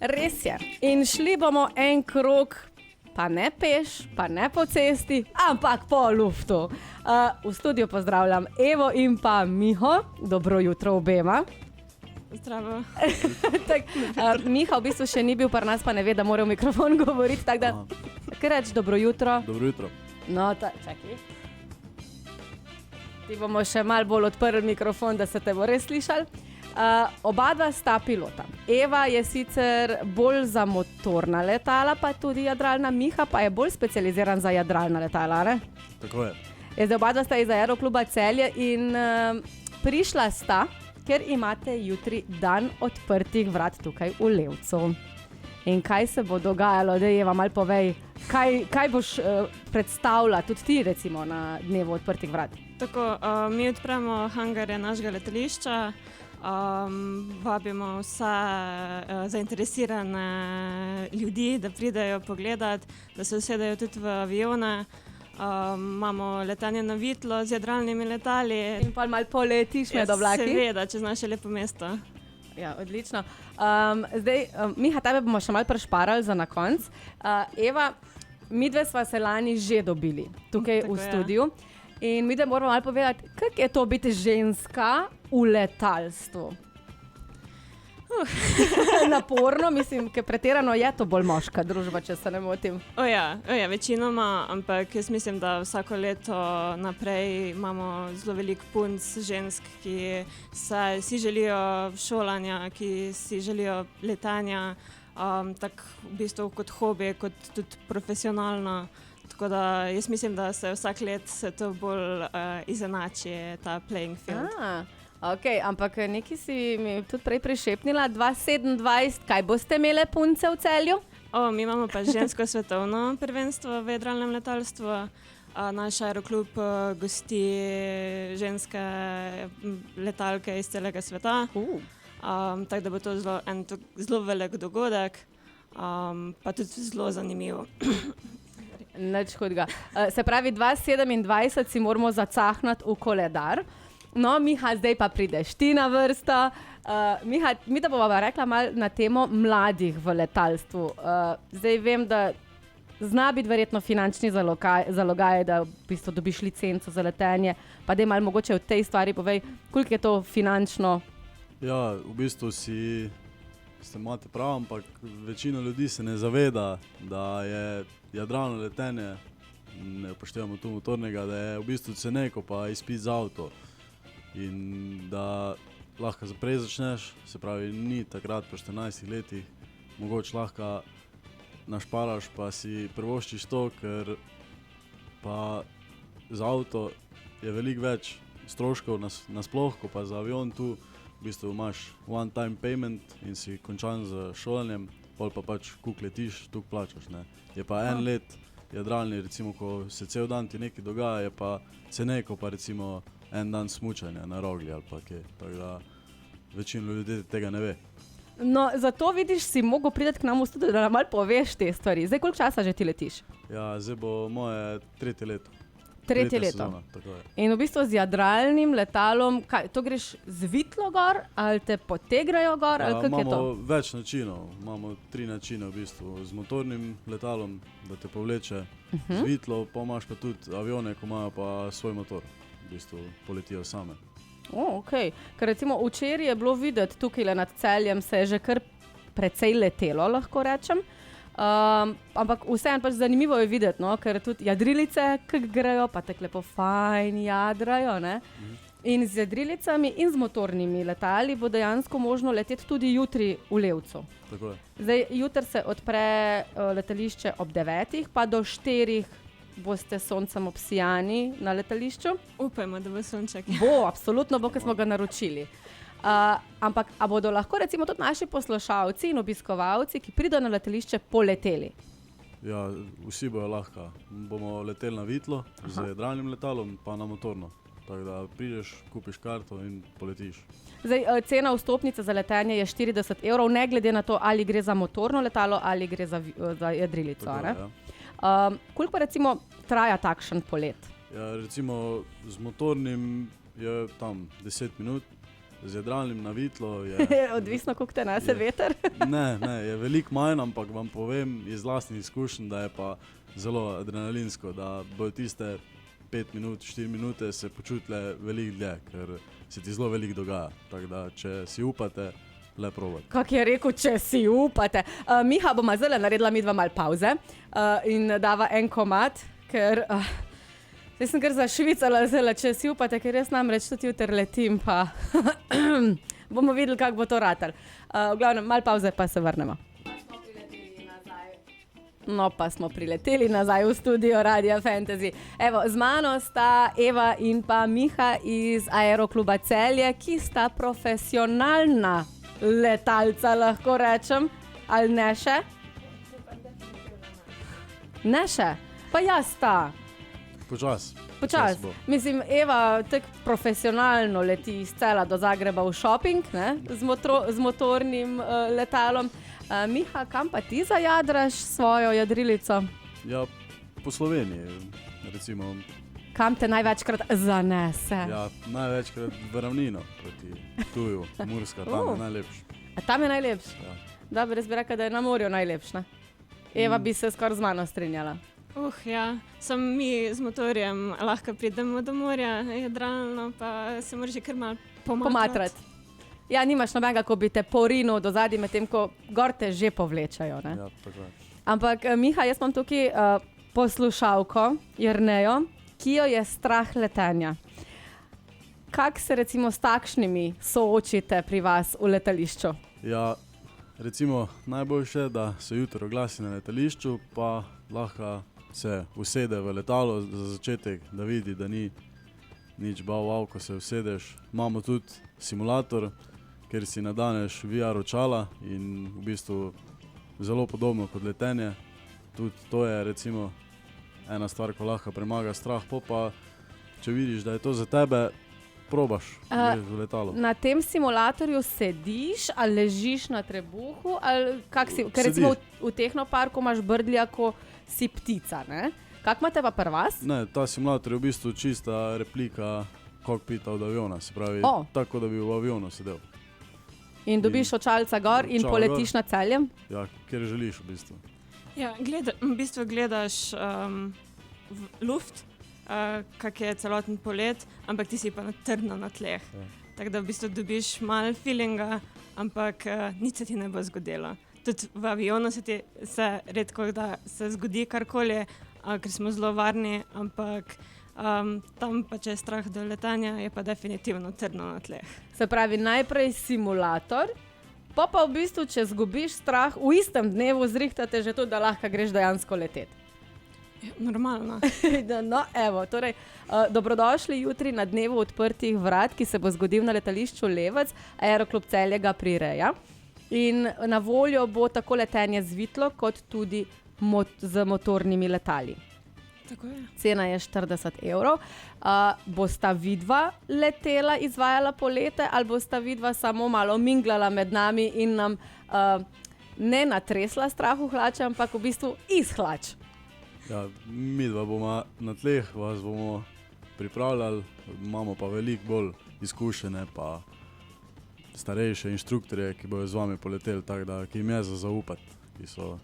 Res je. In šli bomo en krog, pa ne peš, pa ne po cesti, ampak po luftu. V studiu pozdravljam Evo in pa Miho. Dobro jutro obema. Zdravo. Miha v bistvu še ni bil pri nas, pa ne ve, da mora v mikrofon govoriti, tako da kar reč dobro jutro. Dobro jutro. No, čakaj. Ti bomo še malo bolj odprli mikrofon, da se te bo res slišali. Oba dva sta pilota. Eva je sicer bolj za motorna letala, pa tudi jadralna. Miha pa je bolj specializiran za jadralna letala, ne? Tako je. Zdaj oba dva sta iz Aerokluba Celje in prišla sta, ker imate jutri dan odprtih vrat tukaj v Levcu. In kaj se bo dogajalo? Daj, Eva, malo povej, kaj boš predstavila tudi ti, recimo, na dnevu odprtih vrat? Tako, mi odpremo hangarje našega letališča, vabimo vse zainteresirane ljudi, da pridejo pogledat, da se usedejo tudi v avione. Imamo letanje na vitlo z jadralnimi letali. In pa malo poletiš med oblaki? Seveda, čez naše lepo mesto. Ja, odlično. Zdaj, Miha, tebe bomo še malo prešparali za na konc. Eva, midve sva se lani že dobili tukaj v studiu. In midve moramo malo povedati, kako je to biti ženska v letalstvu. Naporno, mislim, ker pretirano je to bolj moška družba, če se ne motim. Ja, večinoma, ampak jaz mislim, da vsako leto naprej imamo zelo veliko punc žensk, ki si želijo šolanja, ki si želijo letanja, tako v bistvu kot hobi, kot tudi profesionalno. Tako da jaz mislim, da se vsak let se to bolj izenači, ta playing field. Ok, ampak nekaj si mi tudi prej prišepnila, 2027, kaj boste imele punce v Celju? Mi imamo pa žensko svetovno prvenstvo v jadralnem letalstvu. Naš aeroklub gosti ženske letalke iz celega sveta. Tako da bo to zelo velik dogodek, pa tudi zelo zanimivo. Nič hudega. Se pravi, 2027 si moramo zacahnati v koledar. No, Miha, zdaj pa prideš ti na vrsto. Miha, mi da bova rekla malo na temo mladih v letalstvu. Zdaj vem, da zna biti verjetno finančni zalogaj, da v bistvu dobiš licenco za letenje. Pa daj malo mogoče v tej stvari povej, koliko je to finančno? Ja, v bistvu ste imate prav, ampak večina ljudi se ne zaveda, da je jadralno letenje, ne upoštevamo tu motornega, da je v bistvu cenejko pa izpit za avto. In da lahko zaprej začneš, se pravi, ni takrat po 14 letih, mogoče lahko našparaš, pa si privoščiš to, ker pa za avto je veliko več stroškov nasploh, ko pa za avion tu v bistvu imaš one time payment in si končan z šolanjem, pol pa pač koliko letiš, toliko plačaš, ne. Je pa en let jadralni, recimo, ko se cel dan ti nekaj dogaja, je pa cenejko pa recimo en dan smučanja na Rogli ali pa kaj, tako da večina ljudi tega ne ve. No, zato vidiš, si mogel priti k nam v studio, da nam malo poveš te stvari. Zdaj, koliko časa že ti letiš? Ja, zdaj bo moje tretje leto. Tretje leto. Sezona, tako je. In v bistvu z jadralnim letalom, to greš z vitlo gor, ali te potegrajo gor, ali kako je to? Imamo več načinov, imamo 3 načine v bistvu. Z motornim letalom, da te povleče, z vitlo, pa imaš pa tudi avione, ko imajo pa svoj motor. V bistvu poletijo same. Ok. Ker recimo včeraj je bilo videti tukaj nad Celjem, se je že kar precej letelo, lahko rečem. Ampak vseeno pač zanimivo je videti, no? Ker tudi jadrilice, kak grejo, pa tako lepo fajn jadrajo, ne? In z jadrilicami in z motornimi letali bo dejansko možno leteti tudi jutri v Levcu. Tako je. Zdaj, jutri se odpre letališče ob 9, pa do 4 boste soncem obsijani na letališču. Upajmo, da bo sonček. Bo, absolutno bo, ker smo ga naročili. Ampak a bodo lahko recimo tudi naši poslušalci in obiskovalci, ki pridejo na letališče, poleteli? Ja, vsi bojo lahko. Bomo leteli na vitlo z jadralnim letalom, pa na motorno. Tako da prideš, kupiš karto in poletiš. Zdaj, cena vstopnice za letenje je 40 €, ne glede na to, ali gre za motorno letalo ali gre za jadrilico. Tako, ne? ja. Koliko pa recimo traja takšen polet? Ja, recimo z motornim je tam 10 minut, z jadralnim na vitlo je... Odvisno, koliko te nese veter. Ne, je veliko manj, ampak vam povem iz lastnih izkušenj, da je pa zelo adrenalinsko, da bojo tiste 5 minut, 4 minute se počutile veliko dlje, ker se ti zelo veliko dogaja. Tako da, če si upate, le probajte. Kak je rekel, če si upate. Miha, bomo zdaj naredila midva malo pauze in dava en komad, ker jaz sem kar zašvicala zdaj, če si upate, ker jaz namreč tudi jutri letim, pa bomo videli, kako bo to ratal. V glavnem, malo pauze, pa se vrnemo. No, pa smo prileteli nazaj v studio Radia Fantasy. Evo, z mano sta Eva in pa Miha iz Aerokluba Celje, ki sta profesionalna letalca, lahko rečem. Ali ne še? Ne še? Pa jaz sta. Počas. Mislim, Eva tako profesionalno leti iz Cela do Zagreba v shopping, ne? Z motornim letalom. Miha, kam pa ti zajadraš svojo jadrilico? Ja, po Sloveniji, recimo. Kam te največkrat zanese? Ja, največkrat v ravnino proti Ptuju, Murska, tam je najlepši. A tam je najlepši? Ja. Dobro, res bi rekla, da je na morju najlepši, ne? Eva bi se skoraj z mano strinjala. Ja, samo mi z motorjem lahko pridemo do morja, jadralno, pa se moraš že kar malo pomatrati. Ja, nimaš nobenega, ko bi te porinil do zadnji, medtem ko gor te že povlečajo, ne? Ja, tako je. Ampak, Miha, jaz imam tukaj poslušalko, Jernejo, ki jo je strah letenja. Kako se recimo s takšnimi soočite pri vas v letališču? Ja, recimo najboljše, da se jutro oglasi na letališču, pa lahko se usede v letalo za začetek, da vidi, da ni nič bav, ko se usedeš. Imamo tudi simulator, kjer si nadaneš VR očala in v bistvu zelo podobno kot letenje. Tudi to je recimo ena stvar, ko lahko premaga strah, pa če vidiš, da je to za tebe, probaš v letalo. Na tem simulatorju sediš ali ležiš na trebuhu? Ali kak si? Ker recimo v Tehnoparku imaš brdlja, ko si ptica, ne? Kak imate pa pri vas? Ne, ta simulator je v bistvu čista replika kokpita od aviona, se pravi, tako da bi v avionu sedel. In dobiš očalca gor in poletiš nad Celjem? Ja, kjer želiš v bistvu. Ja, v bistvu gledaš v luft, kak je celoten polet, ampak ti si pa trdno na tleh. Ja. Tako da v bistvu dobiš malo feelinga, ampak nič se ti ne bo zgodilo. Tudi v avionu se redko da se zgodi karkoli, ker smo zelo varni, ampak tam pa, če je strah do letanja, je pa definitivno trdno na tleh. Se pravi, najprej simulator, pa v bistvu, če zgubiš strah, v istem dnevu zrihtate že to, da lahko greš dejansko leteti. Ja, normalno. No, evo, torej, dobrodošli jutri na dnevu odprtih vrat, ki se bo zgodil na letališču Levec. Aeroklub Celje ga prireja. In na voljo bo tako letenje z vitlo, kot tudi z motornimi letali. Tako je. Cena je 40 €. Bosta vidva letela, izvajala polete, ali bosta vidva samo malo minglala med nami in nam ne natresla strahu hlače, ampak v bistvu iz hlač? Ja, midva bomo na tleh, vas bomo pripravljali, imamo pa veliko bolj izkušene pa starejše inštruktorje, ki bojo z vami poleteli, tako da ki jim je za zaupati, ki so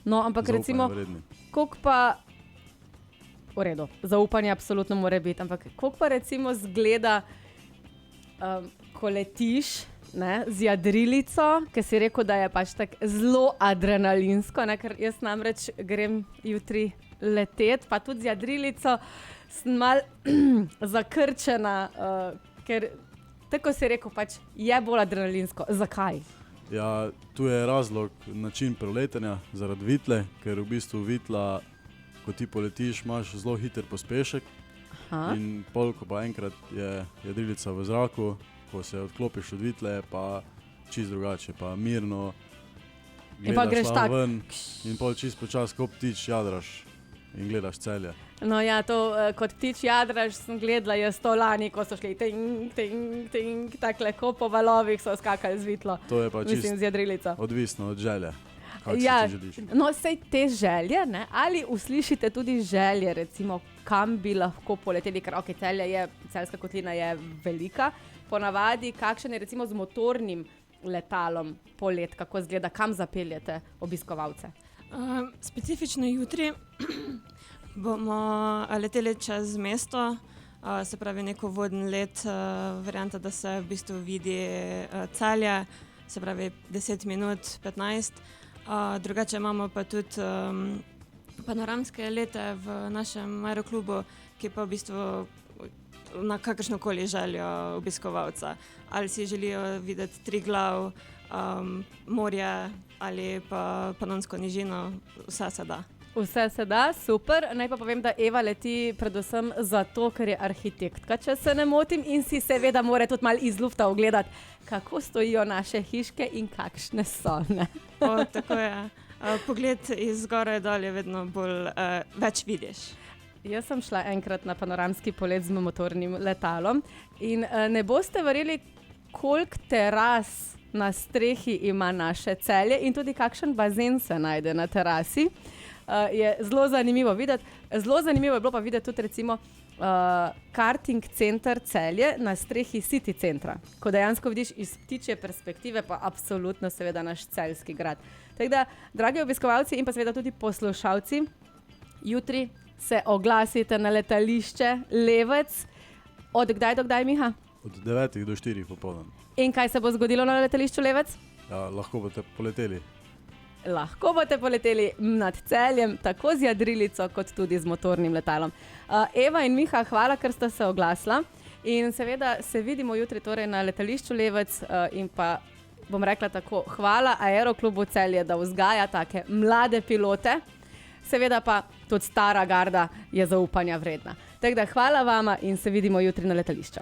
ampak recimo, koliko pa v redu, zaupanje absolutno mora biti, ampak koliko pa recimo zgleda, ko letiš, ne, z jadrilico, ker si rekel, da je pač tako zelo adrenalinsko, ne, ker jaz namreč grem jutri leteti, pa tudi z jadrilico sem malo zakrčena, ker tako si rekel, pač je bolj adrenalinsko. Zakaj? Ja, tu je razlog, način preletanja zaradi vitle, ker v bistvu vitla, ko ti poletiš, imaš zelo hiter pospešek. Aha. In pol, ko pa enkrat je jadrilica v zraku, ko se odklopiš od vitle, je pa čist drugače, pa mirno gledaš ven in pol čist počas, ko ptič jadraš in gledaš Celje. No ja, to kot ptič jadraš sem gledala jaz to lani, ko so šli ting, ting, ting, takle ko po valovih so skakali z vitlo. To je pa čist z jadrilico. Odvisno od želje. Ja, no sej te želje, ne? Ali uslišite tudi želje, recimo, kam bi lahko poleteli, ker Celje je, Celjska kotlina je velika, ponavadi, kakšen je recimo z motornim letalom polet, kako izgleda, kam zapeljete obiskovalce? Specifično jutri bomo leteli čez mesto, se pravi neko vodni let, varianta, da se v bistvu vidi Celje, se pravi 10 minut, 15. Drugače imamo pa tudi panoramske lete v našem aeroklubu, ki pa v bistvu na kakršnokoli željo obiskovalca. Ali si želijo videti Triglav, morje ali pa Panonsko nižino, vse se da. Vse se da, super. Naj pa povem, da Eva leti predvsem zato, ker je arhitektka, če se ne motim, in si seveda mora tudi malo iz lufta ogledati, kako stojijo naše hiške in kakšne so. Tako je. Pogled iz zgoraj dol je vedno bolj, več vidiš. Jaz sem šla enkrat na panoramski polet z motornim letalom in ne boste verjeli, koliko teras na strehi ima naše Celje in tudi kakšen bazen se najde na terasi. Je zelo zanimivo videti. Zelo zanimivo je bilo pa videti tudi recimo karting center Celje na strehi City centra, ko dejansko vidiš iz ptičje perspektive, pa absolutno seveda naš celjski grad. Tako da, dragi obiskovalci in pa seveda tudi poslušalci, jutri se oglasite na letališče Levec. Od kdaj do kdaj, Miha? Od 9 do 4 popoldan. In kaj se bo zgodilo na letališču Levec? Ja, lahko boste poleteli. Lahko boste poleteli nad Celjem, tako z jadrilico, kot tudi z motornim letalom. Eva in Miha, hvala, ker ste se oglasila. In seveda se vidimo jutri torej na letališču Levec in pa bom rekla tako, hvala Aeroklubu Celje, da vzgaja take mlade pilote. Seveda pa tudi stara garda je zaupanja vredna. Tako da hvala vama in se vidimo jutri na letališču.